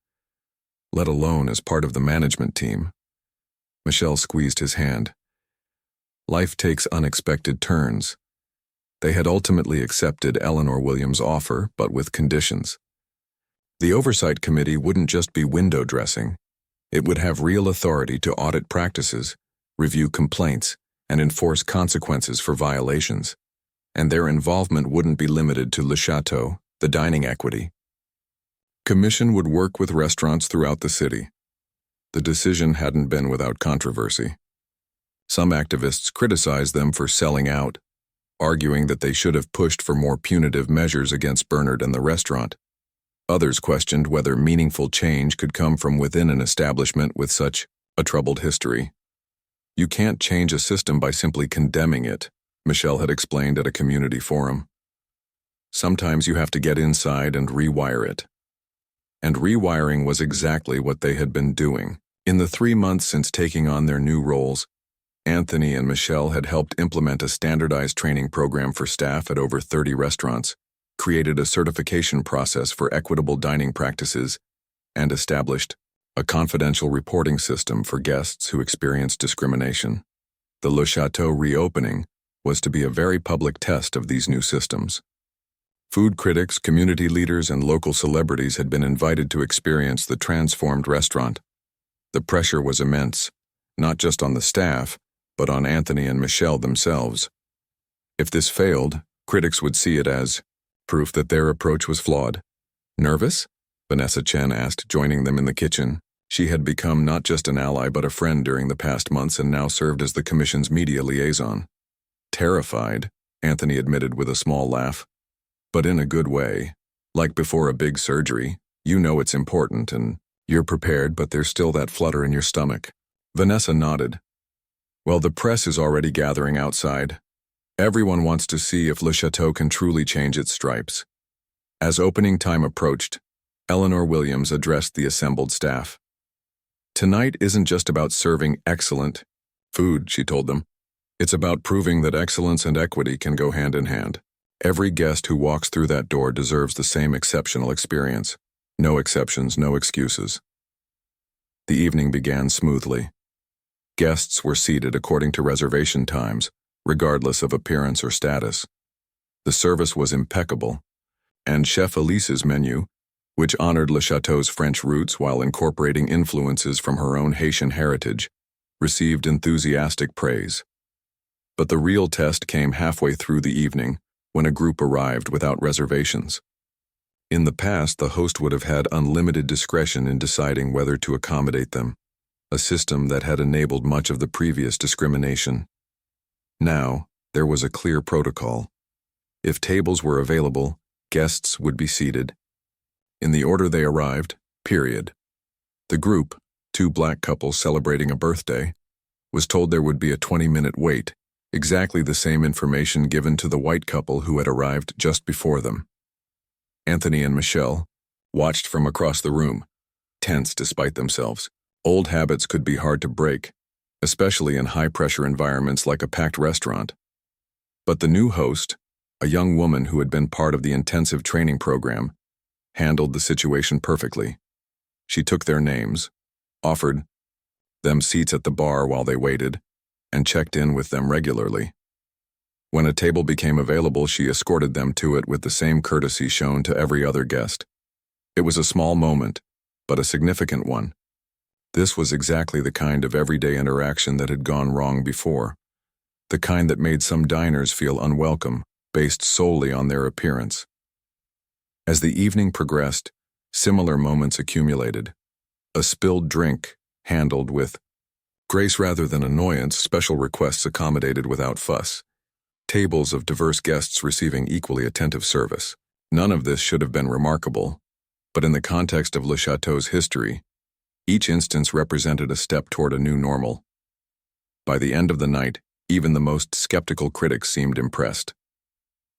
"let alone as part of the management team." Michelle squeezed his hand. Life takes unexpected turns. They had ultimately accepted Eleanor Williams' offer, but with conditions. The Oversight Committee wouldn't just be window dressing. It would have real authority to audit practices, review complaints, and enforce consequences for violations. And their involvement wouldn't be limited to Le Chateau, the dining equity. Commission would work with restaurants throughout the city. The decision hadn't been without controversy. Some activists criticized them for selling out, arguing that they should have pushed for more punitive measures against Bernard and the restaurant. Others questioned whether meaningful change could come from within an establishment with such a troubled history. "You can't change a system by simply condemning it," Michelle had explained at a community forum. "Sometimes you have to get inside and rewire it." And rewiring was exactly what they had been doing. In the 3 months since taking on their new roles, Anthony and Michelle had helped implement a standardized training program for staff at over 30 restaurants, created a certification process for equitable dining practices, and established a confidential reporting system for guests who experienced discrimination. The Le Chateau reopening was to be a very public test of these new systems. Food critics, community leaders, and local celebrities had been invited to experience the transformed restaurant. The pressure was immense, not just on the staff, but on Anthony and Michelle themselves. If this failed, critics would see it as proof that their approach was flawed. "Nervous?" Vanessa Chen asked, joining them in the kitchen. She had become not just an ally but a friend during the past months and now served as the commission's media liaison. "Terrified," Anthony admitted with a small laugh. "But in a good way. Like before a big surgery, you know it's important and you're prepared, but there's still that flutter in your stomach." Vanessa nodded. "Well, the press is already gathering outside. Everyone wants to see if Le Chateau can truly change its stripes. As opening time approached, Eleanor Williams addressed the assembled staff. "Tonight isn't just about serving excellent food," she told them. "It's about proving that excellence and equity can go hand in hand. Every guest who walks through that door deserves the same exceptional experience. No exceptions, no excuses." The evening began smoothly. Guests were seated according to reservation times, regardless of appearance or status. The service was impeccable, and Chef Elise's menu, which honored Le Chateau's French roots while incorporating influences from her own Haitian heritage, received enthusiastic praise. But the real test came halfway through the evening, when a group arrived without reservations. In the past, the host would have had unlimited discretion in deciding whether to accommodate them, a system that had enabled much of the previous discrimination. Now, there was a clear protocol. If tables were available, guests would be seated in the order they arrived, period. The group, two black couples celebrating a birthday, was told there would be a 20-minute wait, exactly the same information given to the white couple who had arrived just before them. Anthony and Michelle watched from across the room, tense despite themselves. Old habits could be hard to break, especially in high-pressure environments like a packed restaurant. But the new host, a young woman who had been part of the intensive training program, handled the situation perfectly. She took their names, offered them seats at the bar while they waited, and checked in with them regularly. When a table became available, she escorted them to it with the same courtesy shown to every other guest. It was a small moment, but a significant one. This was exactly the kind of everyday interaction that had gone wrong before, the kind that made some diners feel unwelcome, based solely on their appearance. As the evening progressed, similar moments accumulated. A spilled drink, handled with grace rather than annoyance, special requests accommodated without fuss. Tables of diverse guests receiving equally attentive service. None of this should have been remarkable, but in the context of Le Chateau's history, each instance represented a step toward a new normal. By the end of the night, even the most skeptical critics seemed impressed.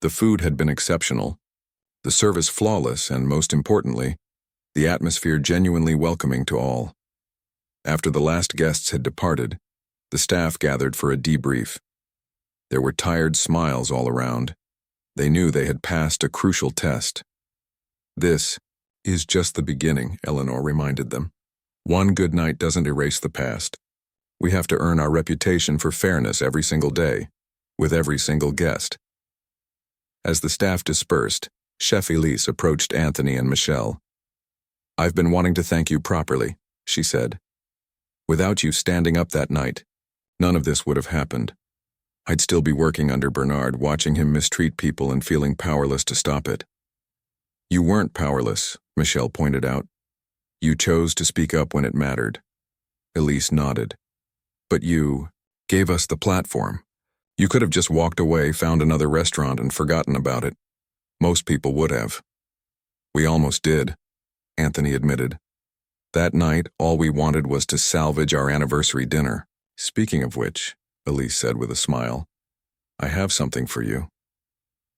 The food had been exceptional, the service flawless, and most importantly, the atmosphere genuinely welcoming to all. After the last guests had departed, the staff gathered for a debrief. There were tired smiles all around. They knew they had passed a crucial test. "This is just the beginning," Eleanor reminded them. "One good night doesn't erase the past. We have to earn our reputation for fairness every single day, with every single guest." As the staff dispersed, Chef Elise approached Anthony and Michelle. "I've been wanting to thank you properly," she said. "Without you standing up that night, none of this would have happened. I'd still be working under Bernard, watching him mistreat people and feeling powerless to stop it." "You weren't powerless," Michelle pointed out. "You chose to speak up when it mattered." Elise nodded. "But you gave us the platform. You could have just walked away, found another restaurant, and forgotten about it. Most people would have." "We almost did," Anthony admitted. "That night, all we wanted was to salvage our anniversary dinner." "Speaking of which," Elise said with a smile, "I have something for you."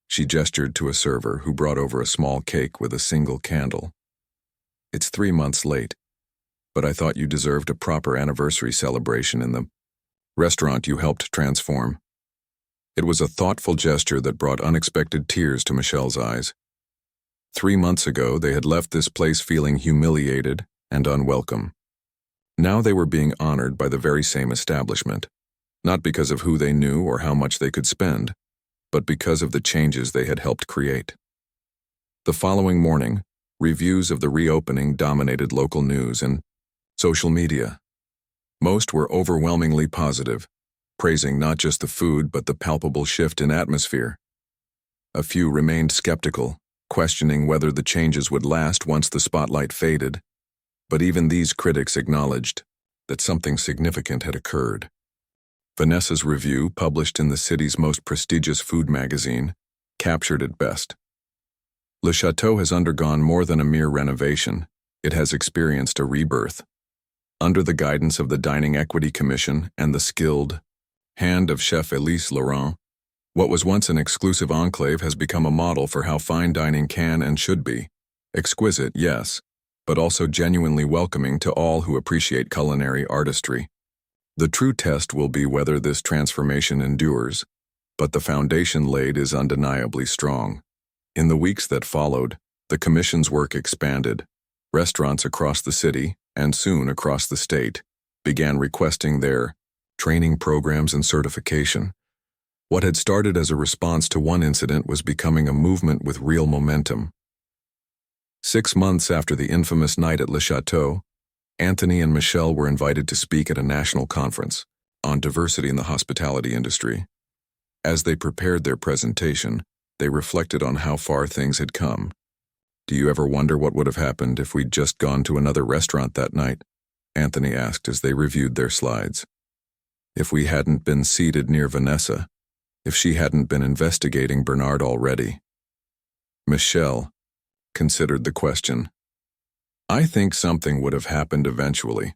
She gestured to a server who brought over a small cake with a single candle. "It's 3 months late, but I thought you deserved a proper anniversary celebration in the restaurant you helped transform." It was a thoughtful gesture that brought unexpected tears to Michelle's eyes. 3 months ago, they had left this place feeling humiliated and unwelcome. Now they were being honored by the very same establishment, not because of who they knew or how much they could spend, but because of the changes they had helped create. The following morning, reviews of the reopening dominated local news and social media. Most were overwhelmingly positive, praising not just the food but the palpable shift in atmosphere. A few remained skeptical, questioning whether the changes would last once the spotlight faded. But even these critics acknowledged that something significant had occurred. Vanessa's review, published in the city's most prestigious food magazine, captured it best. Le Chateau has undergone more than a mere renovation. It has experienced a rebirth. Under the guidance of the Dining Equity Commission and the skilled hand of Chef Elise Laurent, What was once an exclusive enclave has become a model for how fine dining can and should be. Exquisite, yes, but also genuinely welcoming to all who appreciate culinary artistry. The true test will be whether this transformation endures, but the foundation laid is undeniably strong. In the weeks that followed, the Commission's work expanded. Restaurants across the city, and soon across the state, began requesting their training programs and certification. What had started as a response to one incident was becoming a movement with real momentum. 6 months after the infamous night at Le Chateau, Anthony and Michelle were invited to speak at a national conference on diversity in the hospitality industry. As they prepared their presentation, they reflected on how far things had come. "Do you ever wonder what would have happened if we'd just gone to another restaurant that night?" Anthony asked as they reviewed their slides. "If we hadn't been seated near Vanessa, if she hadn't been investigating Bernard already?" Michelle considered the question. "I think something would have happened eventually.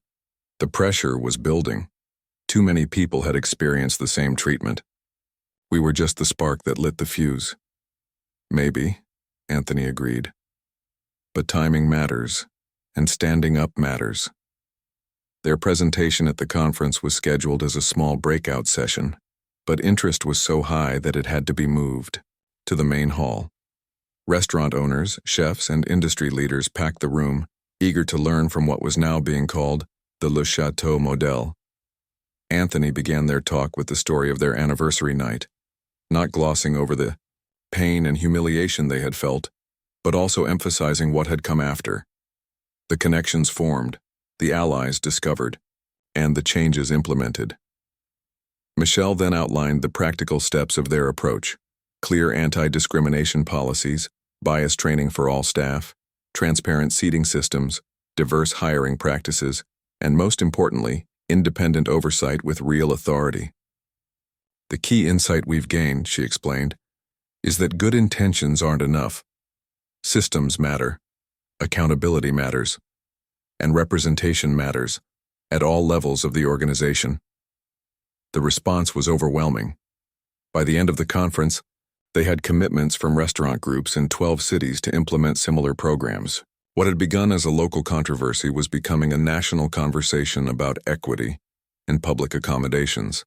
The pressure was building. Too many people had experienced the same treatment. We were just the spark that lit the fuse." "Maybe," Anthony agreed. "But timing matters, and standing up matters." Their presentation at the conference was scheduled as a small breakout session, but interest was so high that it had to be moved to the main hall. Restaurant owners, chefs, and industry leaders packed the room, eager to learn from what was now being called the Le Chateau model. Anthony began their talk with the story of their anniversary night, not glossing over the pain and humiliation they had felt, but also emphasizing what had come after. The connections formed, the allies discovered, and the changes implemented. Michelle then outlined the practical steps of their approach: clear anti-discrimination policies, bias training for all staff, transparent seating systems, diverse hiring practices, and most importantly, independent oversight with real authority. "The key insight we've gained," she explained, "is that good intentions aren't enough. Systems matter, accountability matters, and representation matters at all levels of the organization." The response was overwhelming. By the end of the conference, they had commitments from restaurant groups in 12 cities to implement similar programs. What had begun as a local controversy was becoming a national conversation about equity and public accommodations.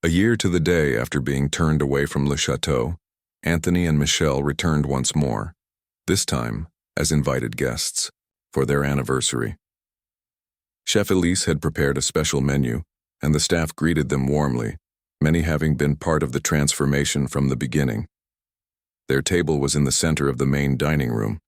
A year to the day after being turned away from Le Chateau, Anthony and Michelle returned once more, this time as invited guests, for their anniversary. Chef Elise had prepared a special menu, and the staff greeted them warmly, many having been part of the transformation from the beginning. Their table was in the center of the main dining room,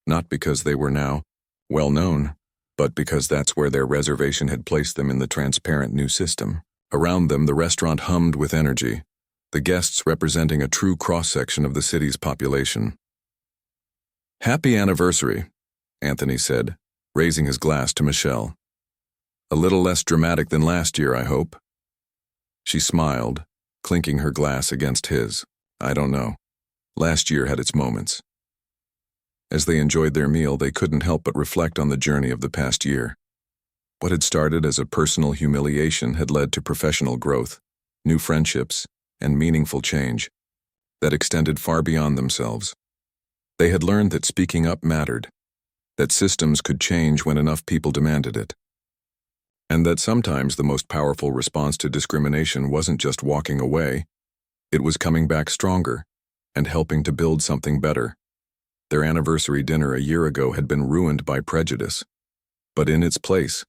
not because they were now well known, but because that's where their reservation had placed them in the transparent new system. Around them, the restaurant hummed with energy, the guests representing a true cross-section of the city's population. "Happy anniversary," Anthony said, raising his glass to Michelle. "A little less dramatic than last year, I hope." She smiled, clinking her glass against his. "I don't know. Last year had its moments." As they enjoyed their meal, they couldn't help but reflect on the journey of the past year. What had started as a personal humiliation had led to professional growth, new friendships, and meaningful change that extended far beyond themselves. They had learned that speaking up mattered, that systems could change when enough people demanded it, and that sometimes the most powerful response to discrimination wasn't just walking away, it was coming back stronger and helping to build something better. Their anniversary dinner a year ago had been ruined by prejudice, but in its place,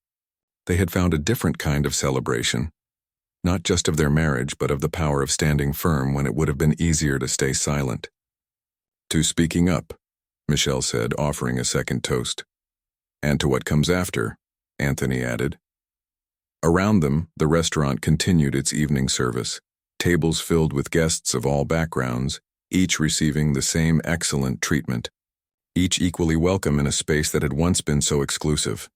they had found a different kind of celebration, not just of their marriage, but of the power of standing firm when it would have been easier to stay silent. "To speaking up," Michelle said, offering a second toast. "And to what comes after," Anthony added. Around them, the restaurant continued its evening service, tables filled with guests of all backgrounds, each receiving the same excellent treatment, each equally welcome in a space that had once been so exclusive.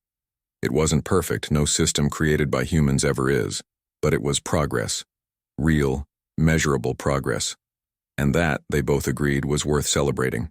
It wasn't perfect, no system created by humans ever is, but it was progress, real, measurable progress, and that, they both agreed, was worth celebrating.